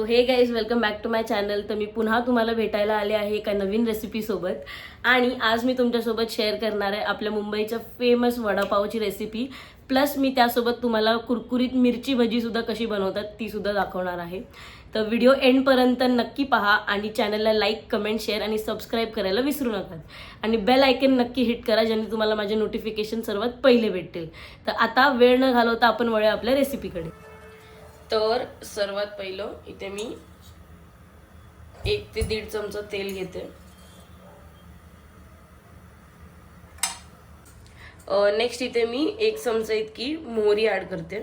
हे guys welcome back to my channel. तर मी पुन्हा तुम्हाला भेटायला आले आहे एका नवीन रेसिपी सोबत. आणि आज मी तुमच्यासोबत शेअर करणार आहे आपल्या मुंबईच्या फेमस वडापावची रेसिपी. प्लस मी त्यासोबत तुम्हाला कुरकुरीत मिरची भजी सुद्धा कशी बनवतात ती सुद्धा दाखवणार आहे. तर व्हिडिओ एंडपर्यंत नक्की पहा आणि चॅनलला लाईक, कमेंट, शेअर आणि सबस्क्राईब करायला विसरू नका. आणि बेल आयकन नक्की हिट करा ज्याने तुम्हाला माझे नोटिफिकेशन सर्वात पहिले भेटतील. तर आता वेळ न घालवता आपण वळूया आपल्या रेसिपीकडे. तर सर्वात पहिलं इथे मी 1 ते 1.5 चमचा तेल घेते. नेक्स्ट इथे मी 1 चमचा इतकी मोहरी ऍड करते.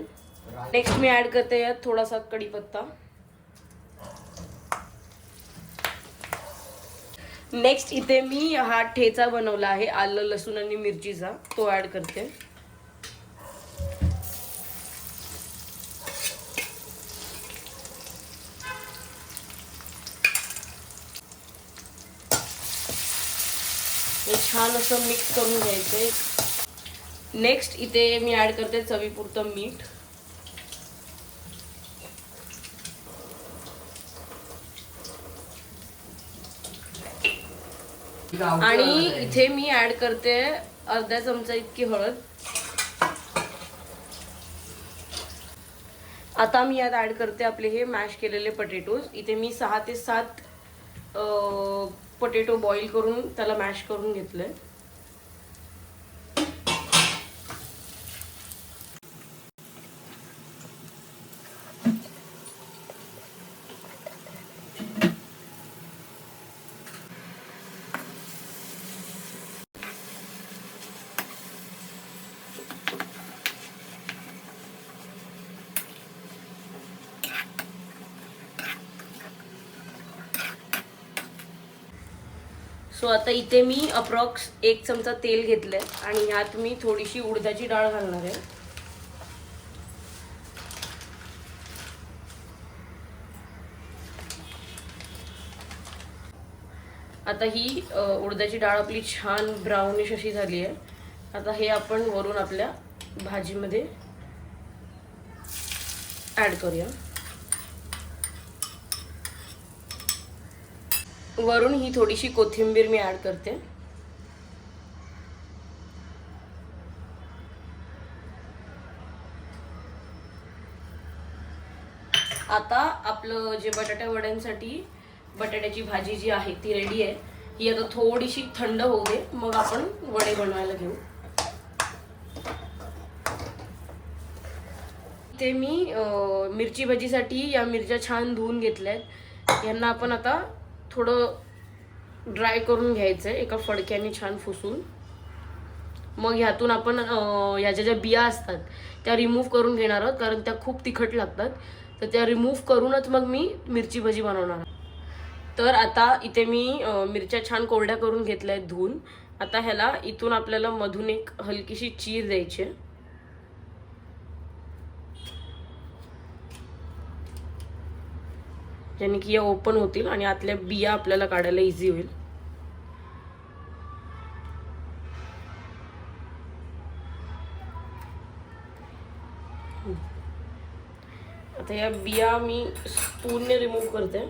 नेक्स्ट मी ऍड करते यात थोडासा कढीपत्ता. नेक्स्ट इथे मी हा ठेचा बनवला आहे आलं, लसूण आणि मिरचीचा, तो ऍड करते. हे छान असं मिक्स करून घ्यायचंय. नेक्स्ट इथे मी ऍड करते चवीपुरतं मीठ. आणि इथे मी ऍड करते अर्धा चमचा इतकी हळद. आता मी यात ऍड करते आपले हे मॅश केलेले पोटॅटोज. इथे मी 6 ते 7 पोटॅटो बॉईल करून त्याला मॅश करून घेतलंय. सो आता इथे मी अप्रॉक्स 1 चमचा तेल घेतलंय आणि ह्यात मी थोडीशी उडदाची डाळ घालणार आहे. आता ही उडदाची डाळ आपली छान ब्राउनिश अशी झाली आहे. आता हे आपण वरून आपल्या भाजीमध्ये ऍड करूया. वरून ही थोडीशी कोथिंबीर मी ऍड करते. आता आपलं जे बटाटा वड्यांसाठी बटाट्याची भाजी जी आहे ती रेडी आहे. ही आता थोडीशी थंड होऊ दे, मग आपण वडे बनवायला घेऊ. इथे मी मिरची भजीसाठी या मिरच्या छान धुवून घेतल्यात. यांना आपण आता थोडं ड्राय करून घ्यायचंय एका फडक्याने छान पुसून. मग ह्यातून आपण ह्याच्या ज्या बिया असतात त्या रिमूव्ह करून घेणार आहोत, कारण त्या खूप तिखट लागतात. तर त्या रिमूव्ह करूनच मग मी मिरची भजी बनवणार. तर आता इथे मी मिरच्या छान कोरड्या करून घेतल्या आहेत धुवून. आता ह्याला इथून आपल्याला मधून एक हलकीशी चीर द्यायची आहे, ज्याने की या ओपन होतील आणि आतल्या बिया आपल्याला काढायला इझी होईल. आता या बिया मी स्पूनने रिमूव्ह करते.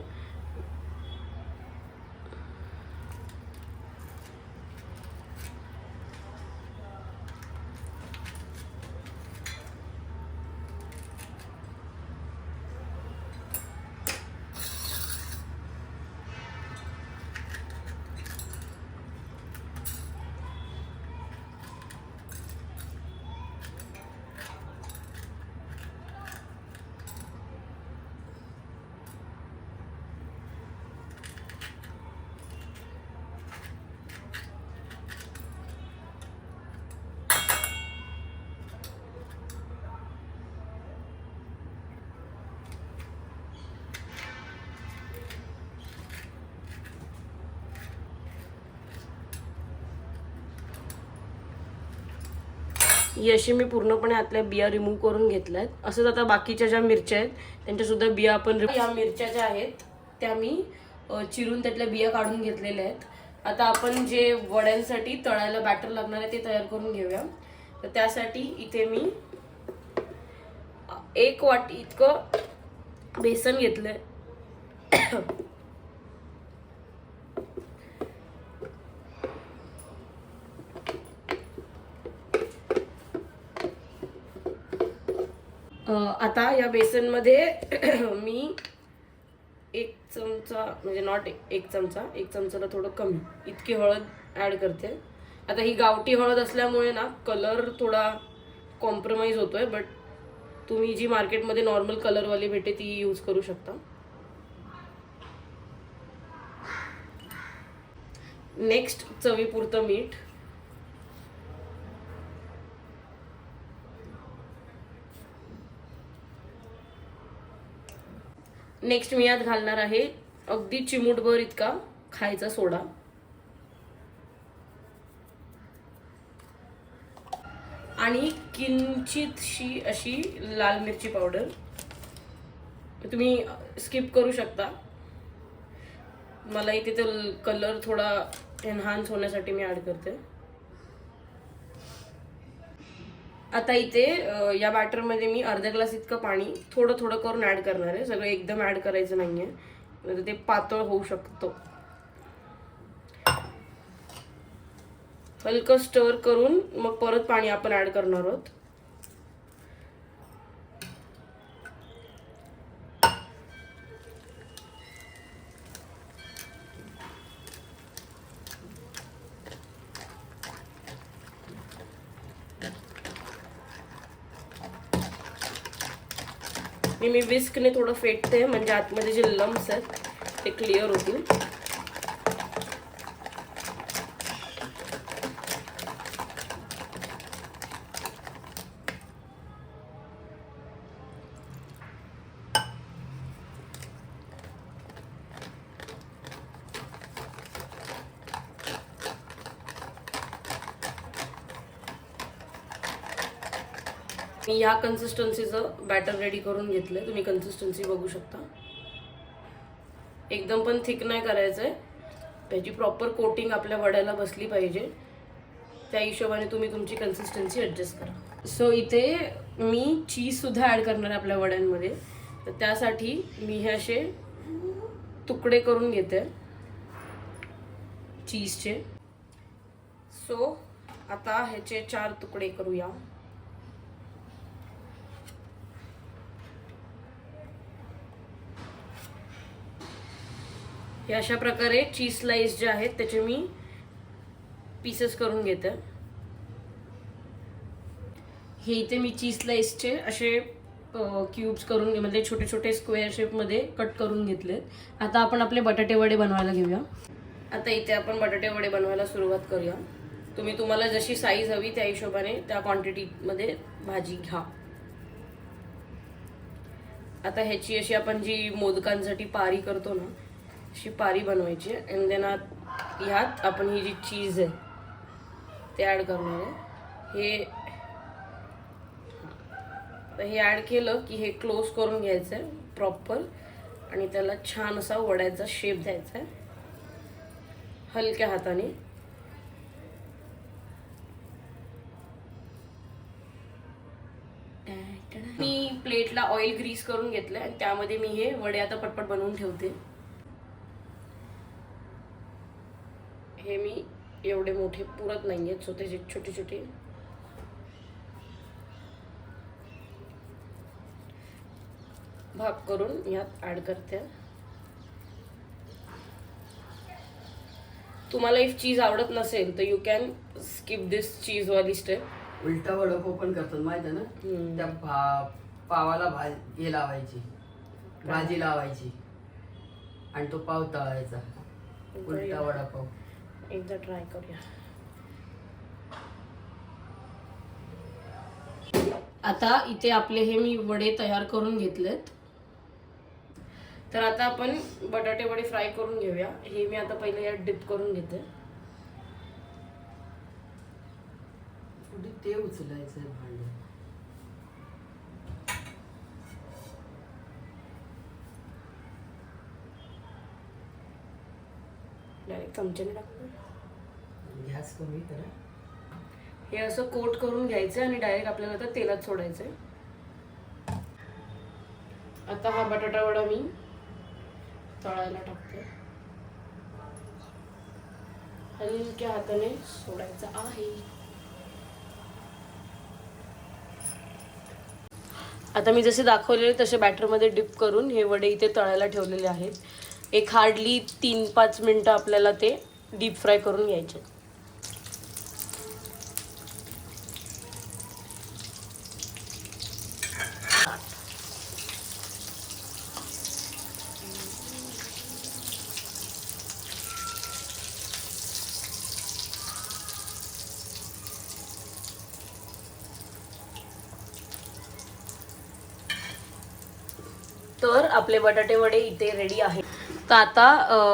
ही अशी मी पूर्णपणे आतल्या बिया रिमूव्ह करून घेतल्यात. असंच आता बाकीच्या ज्या मिरच्या आहेत त्यांच्या सुद्धा बिया आपण, या मिरच्या ज्या आहेत त्या मी चिरून त्यातल्या बिया काढून घेतलेल्या आहेत. आता आपण जे वड्यांसाठी तळायला बॅटर लागणार आहे ते तयार करून घेऊया. तर त्यासाठी इथे मी 1 वाटी इतकं बेसन घेतलंय. आता या बेसनमध्ये मी 1 चमचा म्हणजे नॉट 1 चमचा, 1 चमचाला थोडं कमी इतकी हळद ॲड करते. आता ही गावठी हळद असल्यामुळे ना कलर थोडा कॉम्प्रोमाइज होतोय, बट तुम्ही जी मार्केटमध्ये नॉर्मल कलरवाली भेटे ती यूज करू शकता. नेक्स्ट चवीपुरतं मीठ. नेक्स्ट मी यात घालणार आहे अगदी चिमूटभर इतका खायचा सोडा. आणि किंचितशी अशी लाल मिरची पावडर. तुम्ही स्किप करू शकता, मला इथे तो कलर थोडा एनहान्स होण्यासाठी मी ऍड करते. आता इथे या बॅटरमध्ये मी अर्धा ग्लास इतकं पाणी थोडं थोडं करून ऍड करणार आहे. सगळं एकदम ऍड करायचं नाहीये, म्हणजे ते पातळ होऊ शकतो. हलकं स्टर करून मग परत पाणी आपण ऍड करणार आहोत. मी विस्कने थोडं फेटते, म्हणजे आतमध्ये जे लम्स आहेत ते क्लिअर होतील. मी या कन्सिस्टन्सीचं बॅटर रेडी करून घेतलंय. तुम्ही कन्सिस्टन्सी बघू शकता. एकदम पण थिक नाही करायचंय, त्याची प्रॉपर कोटिंग आपल्या वड्याला बसली पाहिजे. त्या हिशोबाने तुम्ही तुमची कन्सिस्टन्सी ॲडजस्ट करा. सो इथे मी चीज सुद्धा ॲड करणार आहे आपल्या वड्यांमध्ये. तर त्यासाठी मी हे असे तुकडे करून घेते चीजचे. सो आता ह्याचे 4 तुकडे करूया. हे अशा प्रकारे चीज स्लाइस जे आहेत त्याचे मी पीसेस करून घेते. हे इथे मी चीज स्लाइसचे असे क्यूब्स करून, म्हणजे छोटे छोटे स्क्वेअर शेपमध्ये कट करून घेतलेत. आता आपण आपले बटाटे वडे बनवायला घेऊया. आता इथे आपण बटाटे वडे बनवायला सुरुवात करूया. तुम्हाला जशी साईज हवी त्या हिशोबाने त्या क्वांटिटीमध्ये भाजी घ्या. आता ह्याची अशी आपण जी मोदकांसाठी पारी करतो ना, अशी पारी बनवायची. अँड देन ह्यात आपण ही जी चीज आहे ते ॲड करणार आहे. हे ॲड केलं की हे क्लोज करून घ्यायचं आहे प्रॉपर, आणि त्याला छान असा वड्याचा शेप द्यायचा आहे हलक्या हाताने. मी प्लेटला ऑइल ग्रीस करून घेतलंय आणि त्यामध्ये मी हे वडे आता पटपट बनवून ठेवते. हे मी एवढे मोठे पुरत नाहीये, छोटे छोटे भाग करून यात ऍड करते. तुम्हाला इफ चीज आवडत नसेल तर यू कॅन स्किप दिस चीज वाली स्टेप. उलटा वडापाव पण करतात माहिती आहे ना, त्या पावाला हे लावायची, भाजी लावायची आणि तो पाव तळायचा. उलटा वडापाव एकदा ट्राय करूया. आता इथे आपले हे मी वडे तयार करून घेतलेत. तर आता आपण बटाटे वडे फ्राय करून घेऊया. हे मी आता पहिले यात डिप करून घेते. पुढे ते उचलायचं आहे भांडे. डायरेक्ट चमच्याने टाकतो. गॅस कमी करा. हे असं कोट करून घ्यायचं आणि डायरेक्ट आपल्याला आता तेलात सोडायचंय. आता हा बटाटा वडा मी तळायला टाकते. हलक्या हाताने सोडायचं आहे. आता मी जसे दाखवलेले तसे बॅटरमध्ये डिप करून हे वडे इथे तळायला ठेवलेले आहेत. एक हार्डली 3-5 मिनटं आपल्याला ते डीप फ्राय करून घ्यायचे. तर आपले बटाटे वडे इथे रेडी आहेत. तर आता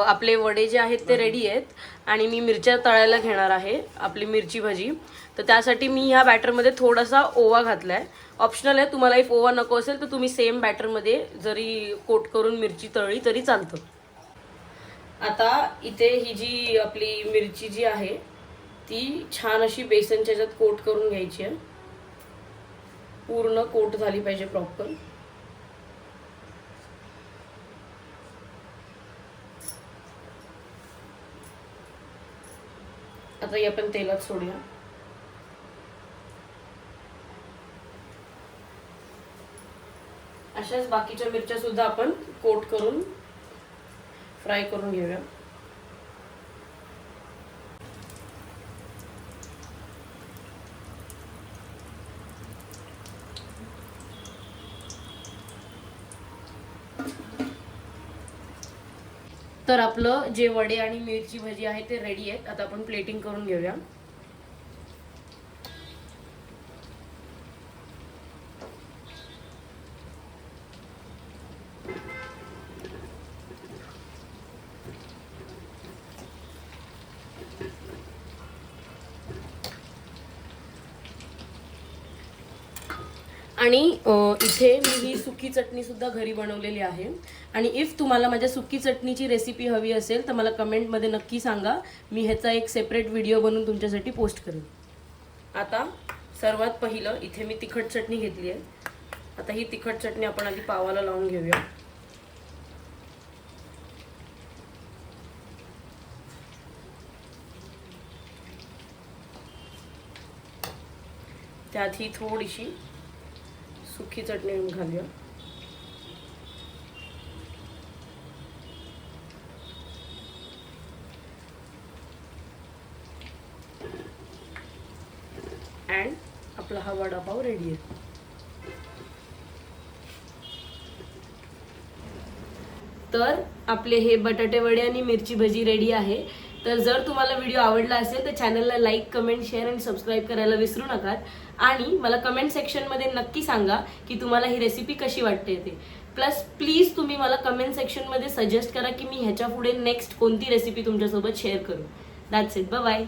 आपले वडे जे आहेत ते रेडी आहेत आणि मी मिरच्या तळायला घेणार आहे, आपली मिरची भाजी. तर त्यासाठी मी ह्या बॅटरमध्ये थोडासा ओवा घातला आहे. ऑप्शनल आहे, तुम्हाला इफ ओवा नको असेल तर तुम्ही सेम बॅटरमध्ये जरी कोट करून मिरची तळली तरी चालतं. आता इथे ही जी आपली मिरची जी आहे ती छान अशी बेसनच्या ह्याच्यात कोट करून घ्यायची आहे. पूर्ण कोट झाली पाहिजे प्रॉपर. आता ही आपण तेलात सोडूया. अशाच बाकीच्या मिरच्या सुद्धा आपण कोट करून फ्राय करून घेऊया. तर आपलं जे वडे आणि मिरची भाजी आहे ते रेडी आहेत. आता आपण प्लेटिंग करून घेऊया. आणि इथे मी ही सुकी चटणी सुद्धा घरी बनवलेली आहे. आणि इफ तुम्हाला माझ्या सुकी चटणीची रेसिपी हवी असेल तर मला कमेंटमध्ये नक्की सांगा. मी ह्याचा एक सेपरेट व्हिडिओ बनवून तुमच्यासाठी पोस्ट करेन. आता सर्वात पहिलं इथे मी तिखट चटणी घेतली आहे. आता ही तिखट चटणी आपण आधी पावाला लावून घेऊया. त्यात ही थोडीशी सुकी चटणी घालूया. अँड आपला हा वडापाव रेडी आहे. तर आपले हे बटाटे वडे आणि मिरची भजी रेडी आहे. तर जर तुम्हाला व्हिडिओ आवडला असेल तर चॅनलला लाईक, कमेंट, शेअर आणि सबस्क्राईब करायला विसरू नका. आणि मला कमेंट सेक्शनमध्ये नक्की सांगा की तुम्हाला ही रेसिपी कशी वाटते ते. प्लस प्लीज तुम्ही मला कमेंट सेक्शनमध्ये सजेस्ट करा की मी ह्याच्या पुढे नेक्स्ट कोणती रेसिपी तुमच्यासोबत शेअर करू. That's it. Bye bye.